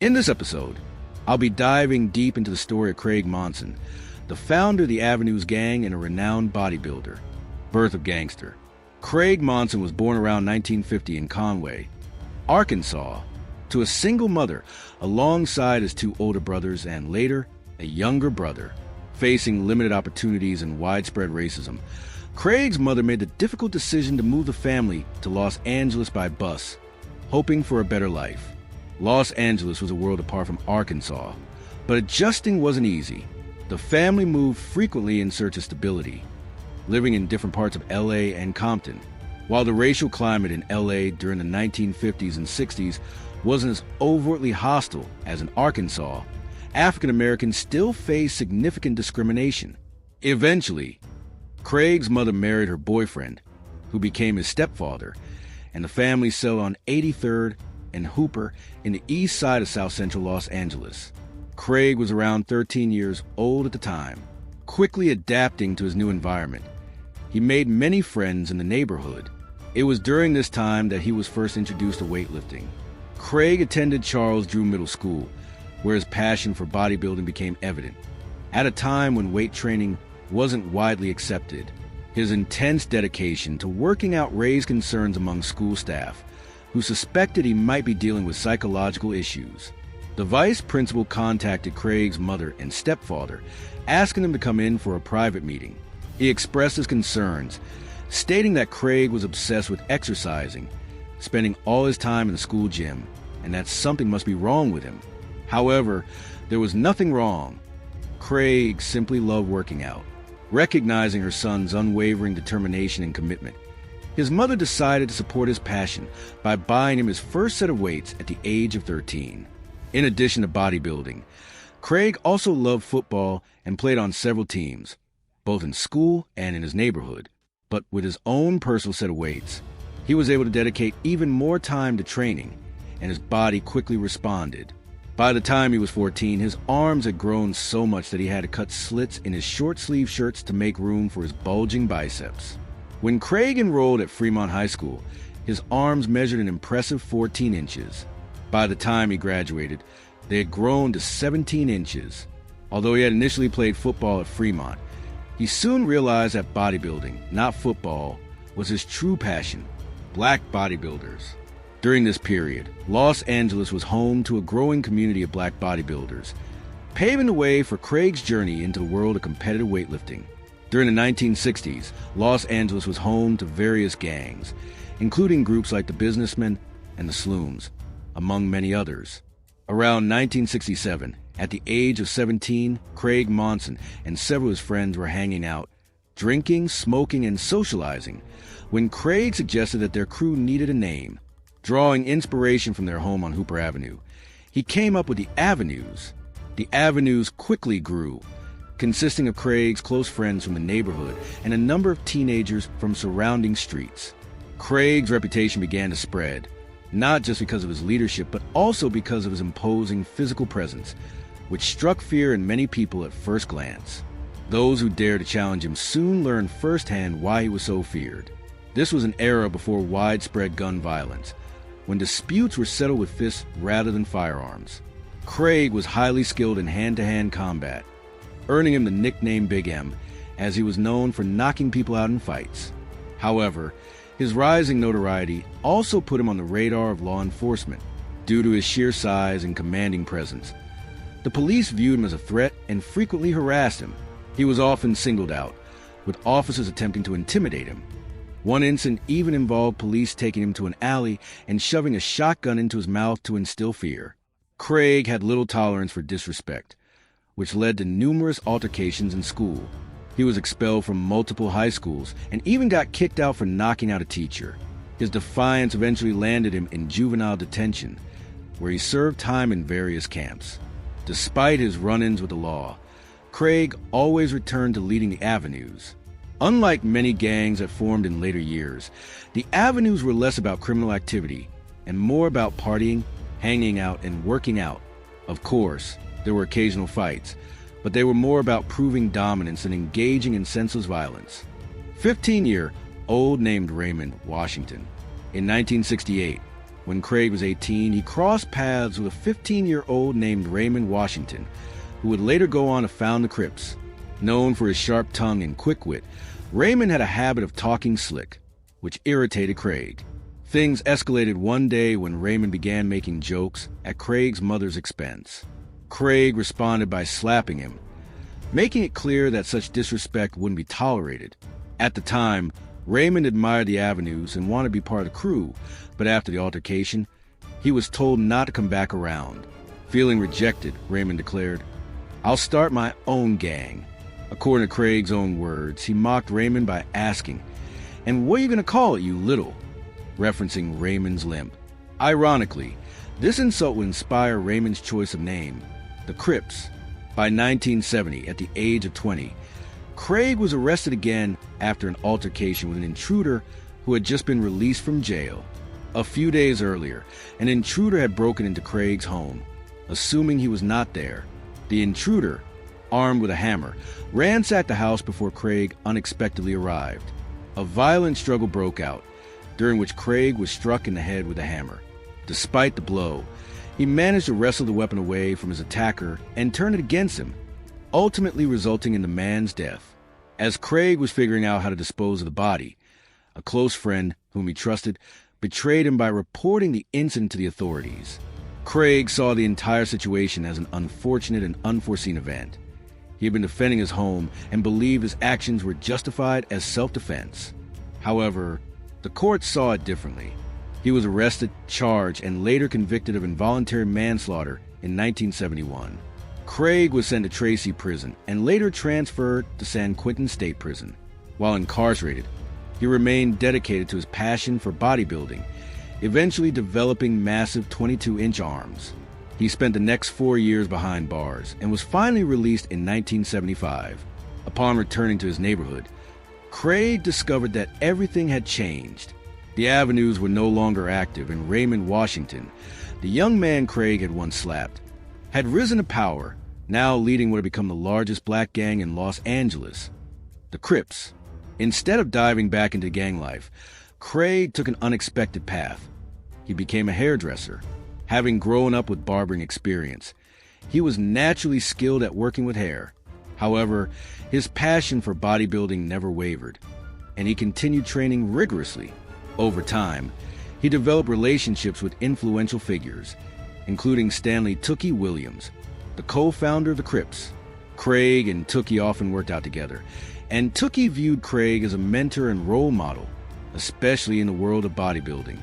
In this episode, I'll be diving deep into the story of Craig Monson, the founder of the Avenues Gang and a renowned bodybuilder. Birth of Gangster. Craig Monson was born around 1950 in Conway, Arkansas, to a single mother alongside his two older brothers and later a younger brother. Facing limited opportunities and widespread racism, Craig's mother made the difficult decision to move the family to Los Angeles by bus, hoping for a better life. Los Angeles was a world apart from Arkansas, but adjusting wasn't easy. The family moved frequently in search of stability, living in different parts of LA and Compton. While the racial climate in LA during the 1950s and 60s wasn't as overtly hostile as in Arkansas, African Americans still faced significant discrimination. Eventually, Craig's mother married her boyfriend, who became his stepfather, and the family settled on 83rd and Hooper in the east side of South Central Los Angeles. Craig was around 13 years old at the time, quickly adapting to his new environment. He made many friends in the neighborhood. It was during this time that he was first introduced to weightlifting. Craig attended Charles Drew Middle School, where his passion for bodybuilding became evident. At a time when weight training wasn't widely accepted, his intense dedication to working out raised concerns among school staff, who suspected he might be dealing with psychological issues. The vice principal contacted Craig's mother and stepfather, asking them to come in for a private meeting. He expressed his concerns, stating that Craig was obsessed with exercising, spending all his time in the school gym, and that something must be wrong with him. However, there was nothing wrong. Craig simply loved working out. Recognizing her son's unwavering determination and commitment, his mother decided to support his passion by buying him his first set of weights at the age of 13. In addition to bodybuilding, Craig also loved football and played on several teams, both in school and in his neighborhood. But with his own personal set of weights, he was able to dedicate even more time to training, and his body quickly responded. By the time he was 14, his arms had grown so much that he had to cut slits in his short-sleeve shirts to make room for his bulging biceps. When Craig enrolled at Fremont High School, his arms measured an impressive 14 inches. By the time he graduated, they had grown to 17 inches. Although he had initially played football at Fremont, he soon realized that bodybuilding, not football, was his true passion. Black bodybuilders. During this period, Los Angeles was home to a growing community of black bodybuilders, paving the way for Craig's journey into the world of competitive weightlifting. During the 1960s, Los Angeles was home to various gangs, including groups like the Businessmen and the Slooms, among many others. Around 1967, at the age of 17, Craig Monson and several of his friends were hanging out, drinking, smoking, and socializing, when Craig suggested that their crew needed a name. Drawing inspiration from their home on Hooper Avenue, he came up with the Avenues. The Avenues quickly grew, consisting of Craig's close friends from the neighborhood and a number of teenagers from surrounding streets. Craig's reputation began to spread, not just because of his leadership, but also because of his imposing physical presence, which struck fear in many people at first glance. Those who dared to challenge him soon learned firsthand why he was so feared. This was an era before widespread gun violence, when disputes were settled with fists rather than firearms. Craig was highly skilled in hand-to-hand combat, earning him the nickname Big M, as he was known for knocking people out in fights. However, his rising notoriety also put him on the radar of law enforcement due to his sheer size and commanding presence. The police viewed him as a threat and frequently harassed him. He was often singled out, with officers attempting to intimidate him. One incident even involved police taking him to an alley and shoving a shotgun into his mouth to instill fear. Craig had little tolerance for disrespect, which led to numerous altercations in school. He was expelled from multiple high schools and even got kicked out for knocking out a teacher. His defiance eventually landed him in juvenile detention, where he served time in various camps. Despite his run-ins with the law, Craig always returned to leading the Avenues. Unlike many gangs that formed in later years, the Avenues were less about criminal activity and more about partying, hanging out, and working out. Of course, there were occasional fights, but they were more about proving dominance and engaging in senseless violence. 15-year-old named Raymond Washington, in 1968, When Craig was 18, he crossed paths with a 15-year-old named Raymond Washington, who would later go on to found the Crips. Known for his sharp tongue and quick wit, Raymond had a habit of talking slick, which irritated Craig. Things escalated one day when Raymond began making jokes at Craig's mother's expense. Craig responded by slapping him, making it clear that such disrespect wouldn't be tolerated. At the time, Raymond admired the Avenues and wanted to be part of the crew, but after the altercation, he was told not to come back around. Feeling rejected, Raymond declared, "I'll start my own gang." According to Craig's own words, he mocked Raymond by asking, "And what are you going to call it, you little?" referencing Raymond's limp. Ironically, this insult would inspire Raymond's choice of name, the Crips. By 1970, at the age of 20, Craig was arrested again after an altercation with an intruder who had just been released from jail. A few days earlier, an intruder had broken into Craig's home. Assuming he was not there, the intruder, armed with a hammer, ransacked the house before Craig unexpectedly arrived. A violent struggle broke out, during which Craig was struck in the head with a hammer. Despite the blow, he managed to wrestle the weapon away from his attacker and turn it against him, ultimately resulting in the man's death. As Craig was figuring out how to dispose of the body, a close friend whom he trusted betrayed him by reporting the incident to the authorities. Craig saw the entire situation as an unfortunate and unforeseen event. He had been defending his home and believed his actions were justified as self-defense. However, the court saw it differently. He was arrested, charged, and later convicted of involuntary manslaughter in 1971. Craig was sent to Tracy Prison and later transferred to San Quentin State Prison. While incarcerated, he remained dedicated to his passion for bodybuilding, eventually developing massive 22-inch arms. He spent the next 4 years behind bars and was finally released in 1975. Upon returning to his neighborhood, Craig discovered that everything had changed. The Avenues were no longer active, and Raymond Washington, the young man Craig had once slapped, had risen to power, now leading what had become the largest black gang in Los Angeles, the Crips. Instead of diving back into gang life, Craig took an unexpected path. He became a hairdresser. Having grown up with barbering experience, he was naturally skilled at working with hair. However, his passion for bodybuilding never wavered, and he continued training rigorously. Over time, he developed relationships with influential figures, including Stanley "Tookie" Williams, the co-founder of the Crips. Craig and Tookie often worked out together, and Tookie viewed Craig as a mentor and role model, especially in the world of bodybuilding.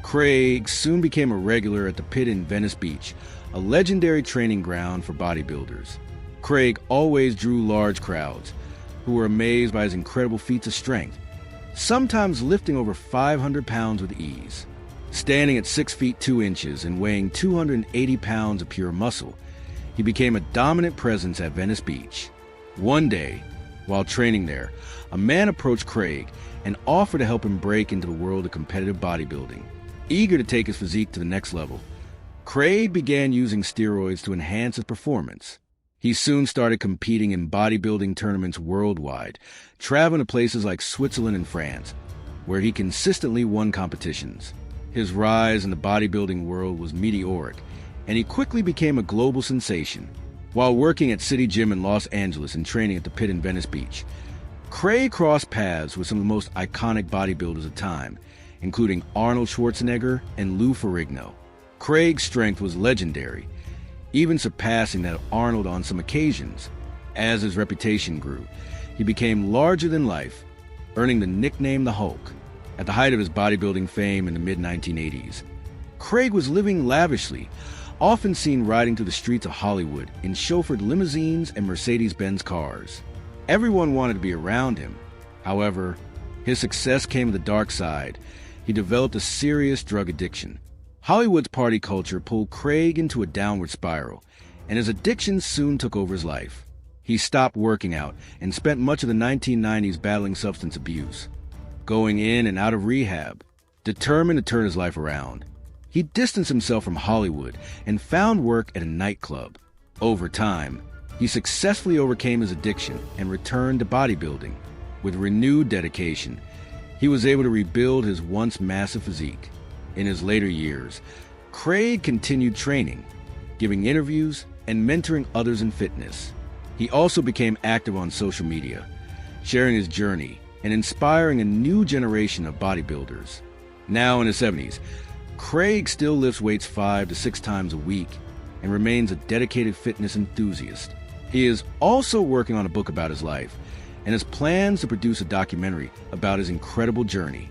Craig soon became a regular at the Pit in Venice Beach, a legendary training ground for bodybuilders. Craig always drew large crowds, who were amazed by his incredible feats of strength, sometimes lifting over 500 pounds with ease. Standing at 6 feet 2 inches and weighing 280 pounds of pure muscle, he became a dominant presence at Venice Beach. One day, while training there, a man approached Craig and offered to help him break into the world of competitive bodybuilding. Eager to take his physique to the next level, Craig began using steroids to enhance his performance. He soon started competing in bodybuilding tournaments worldwide, traveling to places like Switzerland and France, where he consistently won competitions. His rise in the bodybuilding world was meteoric, and he quickly became a global sensation. While working at City Gym in Los Angeles and training at the Pit in Venice Beach, Craig crossed paths with some of the most iconic bodybuilders of the time, including Arnold Schwarzenegger and Lou Ferrigno. Craig's strength was legendary, even surpassing that of Arnold on some occasions. As his reputation grew, he became larger than life, earning the nickname the Hulk. At the height of his bodybuilding fame in the mid-1980s, Craig was living lavishly, often seen riding through the streets of Hollywood in chauffeured limousines and Mercedes-Benz cars. Everyone wanted to be around him. However, his success came with the dark side. He developed a serious drug addiction. Hollywood's party culture pulled Craig into a downward spiral, and his addiction soon took over his life. He stopped working out and spent much of the 1990s battling substance abuse, going in and out of rehab, determined to turn his life around. He distanced himself from Hollywood and found work at a nightclub. Over time, he successfully overcame his addiction and returned to bodybuilding. With renewed dedication, he was able to rebuild his once massive physique. In his later years, Craig continued training, giving interviews, and mentoring others in fitness. He also became active on social media, sharing his journey and inspiring a new generation of bodybuilders. Now in his 70s, Craig still lifts weights 5 to 6 times a week and remains a dedicated fitness enthusiast. He is also working on a book about his life and has plans to produce a documentary about his incredible journey.